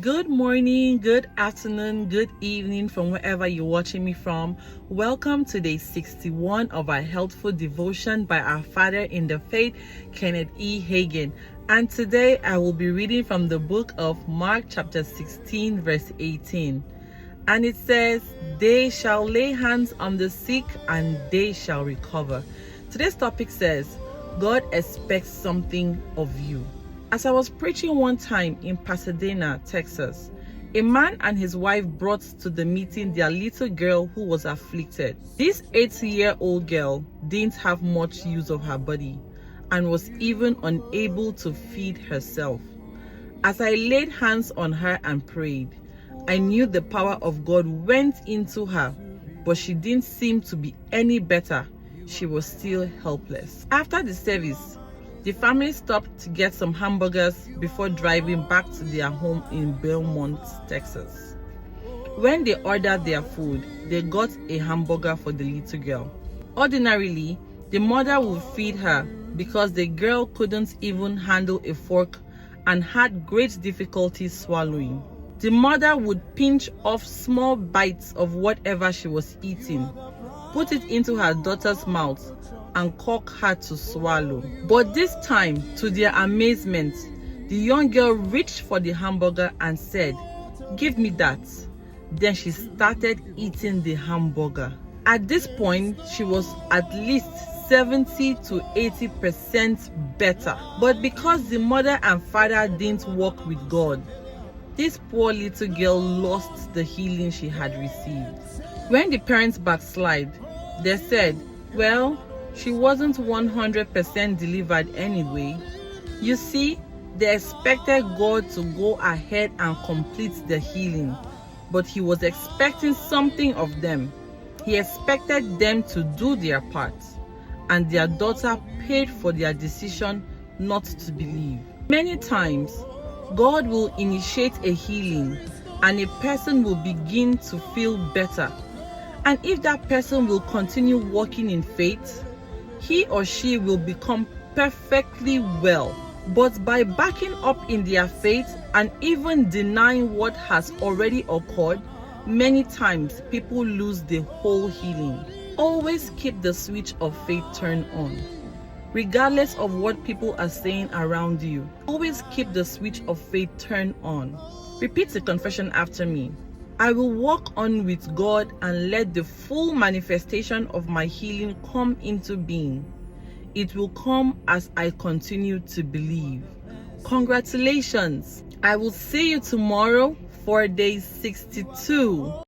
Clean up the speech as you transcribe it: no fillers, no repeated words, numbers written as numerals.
Good morning, good afternoon, good evening from wherever you're watching me from. Welcome to day 61 of our healthful devotion by our father in the faith, Kenneth E. Hagin. And today I will be reading from the book of Mark chapter 16 verse 18. And it says, "They shall lay hands on the sick and they shall recover." Today's topic says, God expects something of you. As I was preaching one time in Pasadena, Texas, a man and his wife brought to the meeting their little girl who was afflicted. This 8-year-old girl didn't have much use of her body and was even unable to feed herself. As I laid hands on her and prayed, I knew the power of God went into her, but she didn't seem to be any better. She was still helpless. After the service, the family stopped to get some hamburgers before driving back to their home in Belmont, Texas. When they ordered their food, they got a hamburger for the little girl. Ordinarily, the mother would feed her because the girl couldn't even handle a fork and had great difficulty swallowing. The mother would pinch off small bites of whatever she was eating, put it into her daughter's mouth, and coax her to swallow. But this time, to their amazement, the young girl reached for the hamburger and said, "Give me that." Then she started eating the hamburger. At this point, she was at least 70 to 80% better. But because the mother and father didn't walk with God, this poor little girl lost the healing she had received. When the parents backslid, they said, well, she wasn't 100% delivered anyway. You see, they expected God to go ahead and complete the healing, but He was expecting something of them. He expected them to do their part, and their daughter paid for their decision not to believe. Many times, God will initiate a healing, and a person will begin to feel better. And if that person will continue walking in faith, he or she will become perfectly well. But by backing up in their faith and even denying what has already occurred, many times people lose the whole healing. Always keep the switch of faith turned on. Regardless of what people are saying around you, always keep the switch of faith turned on. Repeat the confession after me. I will walk on with God and let the full manifestation of my healing come into being. It will come as I continue to believe. Congratulations! I will see you tomorrow for day 62.